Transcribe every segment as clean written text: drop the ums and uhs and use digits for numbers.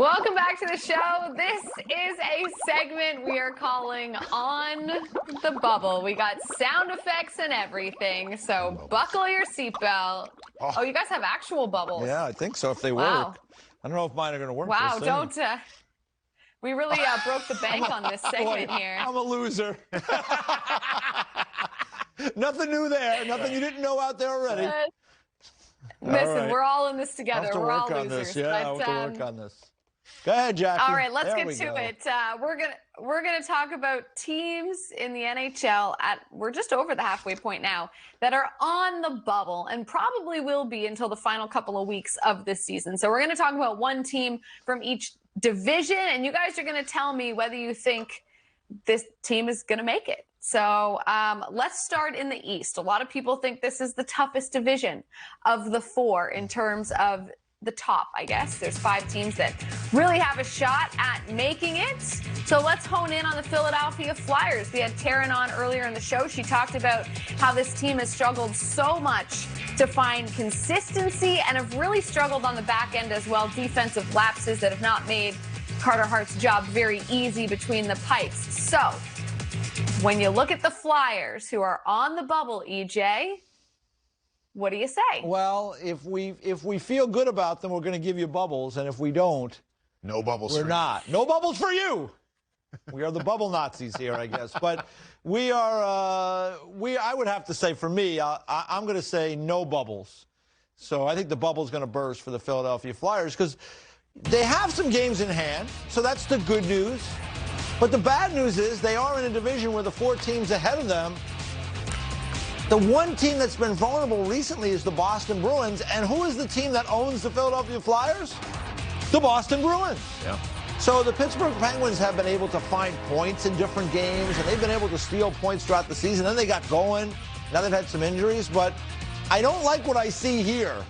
Welcome back to the show. This is a segment we are calling On the Bubble. We got sound effects and everything, so buckle your seatbelt. Oh, you guys have actual bubbles. Yeah, I think so, if they work. I don't know if mine are going to work. Wow, we really broke the bank on this segment here. I'm a loser. Nothing new there. Nothing you didn't know out there already. Listen, we're all in this together. We're all losers. Yeah, I'll have to work on this. Go ahead, Jackie. All right, let's get to it. We're gonna talk about teams in the NHL we're just over the halfway point now that are on the bubble and probably will be until the final couple of weeks of this season. So we're gonna talk about one team from each division, and you guys are gonna tell me whether you think this team is gonna make it. So let's start in the East. A lot of people think this is the toughest division of the four in terms of the top, I guess. There's 5 teams that really have a shot at making it. So let's hone in on the Philadelphia Flyers. We had Taryn on earlier in the show. She talked about how this team has struggled so much to find consistency and have really struggled on the back end as well. Defensive lapses that have not made Carter Hart's job very easy between the pipes. So when you look at the Flyers who are on the bubble, EJ, what do you say? Well, if we feel good about them, we're going to give you bubbles, and if we don't, no bubbles. We're not. No bubbles for you. We are the bubble Nazis here, I guess. But we are. I would have to say, for me, I'm going to say no bubbles. So I think the bubble's going to burst for the Philadelphia Flyers because they have some games in hand. So that's the good news. But the bad news is they are in a division where the 4 teams ahead of them. The one team that's been vulnerable recently is the Boston Bruins. And who is the team that owns the Philadelphia Flyers? The Boston Bruins. Yeah. So the Pittsburgh Penguins have been able to find points in different games, and they've been able to steal points throughout the season. Then they got going. Now they've had some injuries. But I don't like what I see here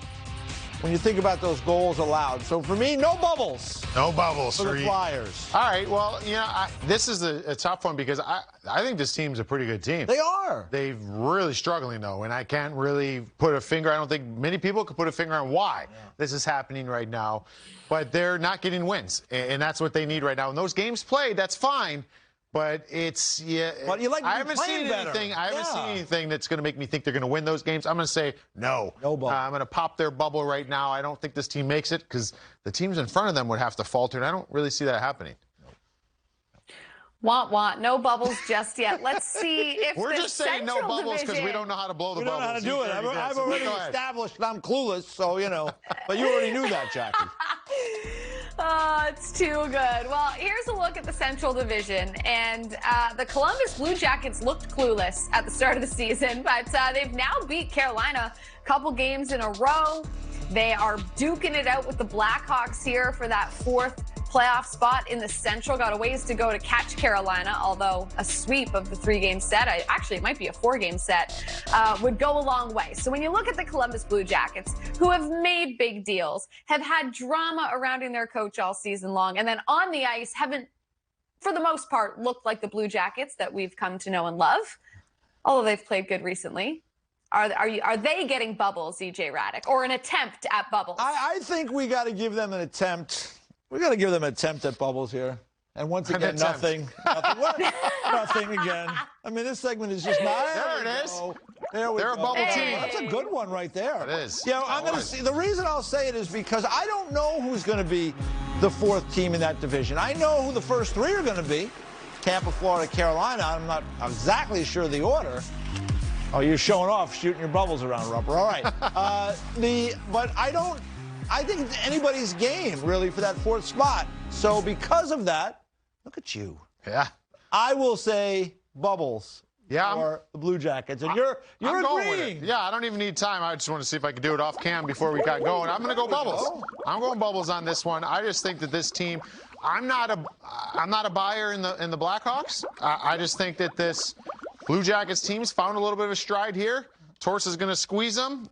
when you think about those goals allowed. So for me, no bubbles. No bubbles for the Flyers. All right, well, you know, this is a tough one because I think this team's a pretty good team. They are. They're really struggling, though, and I can't really put a finger. I don't think many people could put a finger on why this is happening right now. But they're not getting wins, and that's what they need right now. And those games played, that's fine. But it's, But you like I haven't seen anything. I haven't seen anything that's going to make me think they're going to win those games. I'm going to say no. No bubble. I'm going to pop their bubble right now. I don't think this team makes it because the teams in front of them would have to falter, and I don't really see that happening. Want. No bubbles just yet. Let's see if we're just saying no bubbles because we don't know how to blow the bubbles. We don't know how to do it. I've already established I'm clueless, so, you know. But you already knew that, Jackie. Oh, it's too good. Well, here's a look at the Central Division. And the Columbus Blue Jackets looked clueless at the start of the season, but they've now beat Carolina a couple games in a row. They are duking it out with the Blackhawks here for that 4th playoff spot in the Central. Got a ways to go to catch Carolina, although a sweep of the 3-game set, actually it might be a 4-game set, would go a long way. So when you look at the Columbus Blue Jackets, who have made big deals, have had drama surrounding their coach all season long, and then on the ice haven't, for the most part, looked like the Blue Jackets that we've come to know and love, although they've played good recently. Are they getting bubbles, E.J. Hradek, or an attempt at bubbles? I think we got to give them an attempt. We got to give them an attempt at bubbles here. And once again, nothing. Nothing again. I mean, this segment is just not. There it is. There we go. They're a bubble team. That's a good one right there. It is. Yeah, I'm going to see. The reason I'll say it is because I don't know who's going to be the 4th team in that division. I know who the first 3 are going to be. Tampa, Florida, Carolina. I'm not exactly sure of the order. Oh, you're showing off, shooting your bubbles around, Rupper. All right. But I think it's anybody's game, really, for that 4th spot. So because of that, look at you. Yeah. I will say bubbles Yeah, for the Blue Jackets. And you're I'm going with agreeing. it. Yeah, I don't even need time. I just want to see if I can do it off cam before we got going. I'm going to go bubbles. I'm going bubbles on this one. I just think that this team, I'm not a buyer in the Blackhawks. I just think that this Blue Jackets team's found a little bit of a stride here. Torres is going to squeeze them.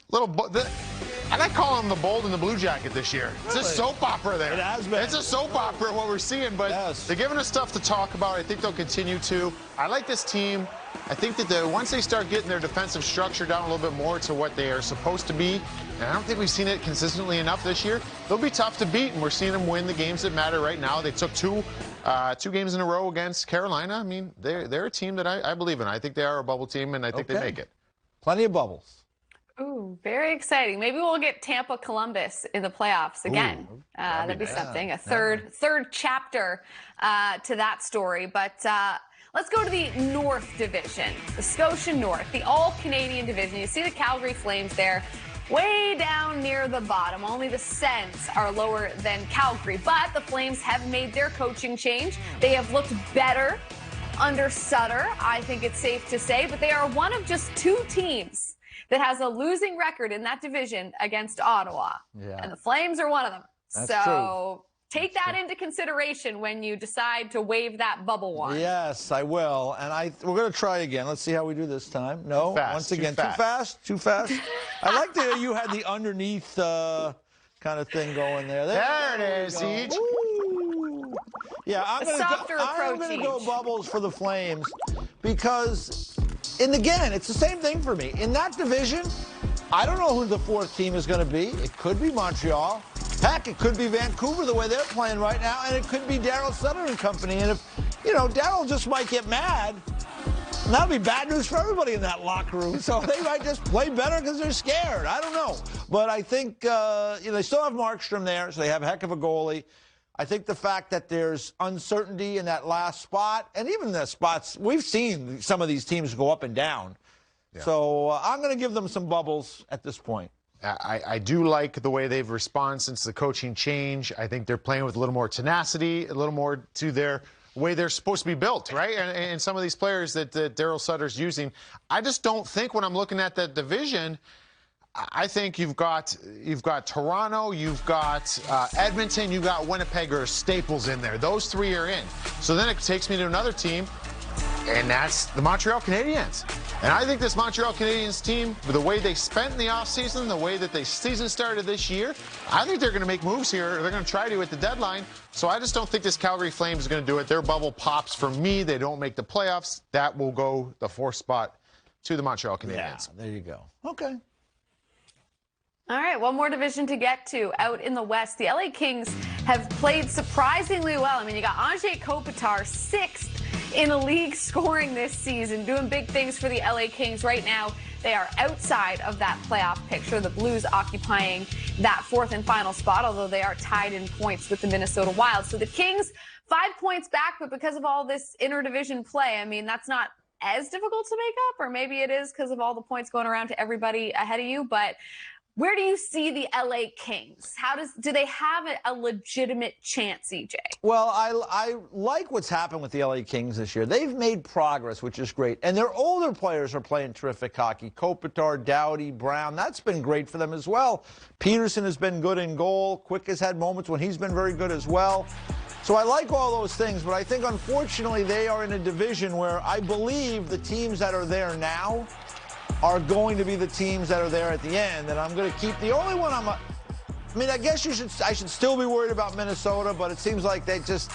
I like calling them the Bold and the Blue Jacket this year. It's a soap opera there. It has been. It's a soap opera what we're seeing, but they're giving us stuff to talk about. I think they'll continue to. I like this team. I think that once they start getting their defensive structure down a little bit more to what they are supposed to be, and I don't think we've seen it consistently enough this year, they'll be tough to beat, and we're seeing them win the games that matter right now. They took two games in a row against Carolina. I mean, they're a team that I believe in. I think they are a bubble team, and I think they make it. Plenty of bubbles. Ooh, very exciting. Maybe we'll get Tampa Columbus in the playoffs again. That'd be something. A third chapter to that story. But let's go to the North Division, the Scotia North, the all-Canadian division. You see the Calgary Flames there, way down near the bottom. Only the Sens are lower than Calgary. But the Flames have made their coaching change. They have looked better under Sutter, I think it's safe to say. But they are one of just two teams that has a losing record in that division against Ottawa. Yeah. And the Flames are one of them. That's true. Take that into consideration when you decide to wave that bubble wand. Yes, I will. And we're going to try again. Let's see how we do this time. No, once again, too fast. I like that you had the underneath kind of thing going there. There it is, E.J. Yeah, I'm going to go bubbles for the Flames because, and again, it's the same thing for me. In that division, I don't know who the fourth team is going to be. It could be Montreal. Heck, it could be Vancouver the way they're playing right now, and it could be Darryl Sutter and company. And if, Darryl just might get mad, that'll be bad news for everybody in that locker room. So they might just play better because they're scared. I don't know. But I think, they still have Markstrom there, so they have a heck of a goalie. I think the fact that there's uncertainty in that last spot, and even the spots, we've seen some of these teams go up and down. Yeah. So I'm going to give them some bubbles at this point. I do like the way they've responded since the coaching change. I think they're playing with a little more tenacity, a little more to their way they're supposed to be built, right? And some of these players that Darryl Sutter's using, I just don't think when I'm looking at that division, I think you've got Toronto, you've got Edmonton, you've got Winnipeg or staples in there. Those three are in. So then it takes me to another team, and that's the Montreal Canadiens. And I think this Montreal Canadiens team, the way they spent in the offseason, the way that the season started this year, I think they're going to make moves here. They're going to try to at the deadline. So I just don't think this Calgary Flames is going to do it. Their bubble pops for me. They don't make the playoffs. That will go the fourth spot to the Montreal Canadiens. Yeah, there you go. Okay. All right, one more division to get to. Out in the West, the LA Kings have played surprisingly well. I mean, you got A.J. Kopitar, 6th in the league scoring this season, doing big things for the LA Kings right now. They are outside of that playoff picture. The Blues occupying that 4th and final spot, although they are tied in points with the Minnesota Wild. So the Kings, 5 points back, but because of all this interdivision play, I mean, that's not as difficult to make up, or maybe it is because of all the points going around to everybody ahead of you, but where do you see the LA Kings? Do they have a legitimate chance, E.J.? Well, I like what's happened with the LA Kings this year. They've made progress, which is great. And their older players are playing terrific hockey. Kopitar, Doughty, Brown, that's been great for them as well. Peterson has been good in goal. Quick has had moments when he's been very good as well. So I like all those things, but I think, unfortunately, they are in a division where I believe the teams that are there now are going to be the teams that are there at the end, and I'm going to keep the only one I guess I should still be worried about Minnesota, but it seems like they just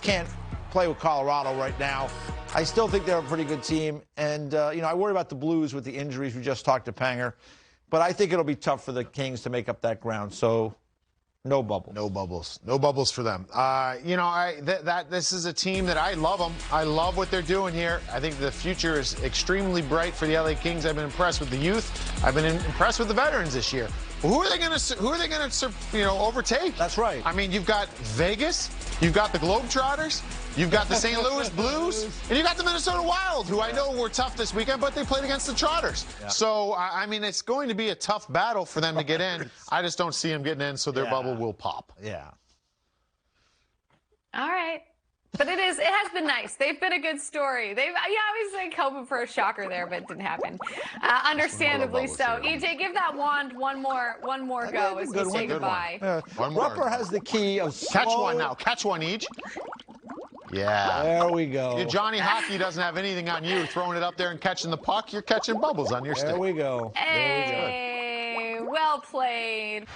can't play with Colorado right now. I still think they're a pretty good team, and I worry about the Blues with the injuries. We just talked to Panger, but I think it'll be tough for the Kings to make up that ground. So no bubbles. No bubbles. No bubbles for them. This is a team that I love them. I love what they're doing here. I think the future is extremely bright for the LA Kings. I've been impressed with the youth. I've been impressed with the veterans this year. Who are they going to overtake? That's right. I mean, you've got Vegas, you've got the Globetrotters, you've got the St. Louis Blues, and you got the Minnesota Wild, who I know were tough this weekend, but they played against the Trotters. Yeah. So, it's going to be a tough battle for them to get in. I just don't see them getting in, so their bubble will pop. Yeah. All right. But it has been nice. They've been a good story. I was hoping for a shocker there, but it didn't happen. Understandably so. E.J., give that wand one more go as we say goodbye. Rupper has the key of Catch one now. Catch one, each. Yeah. There we go. Johnny Hockey doesn't have anything on you. Throwing it up there and catching the puck, you're catching bubbles on your stick. There we go. Hey, Well played.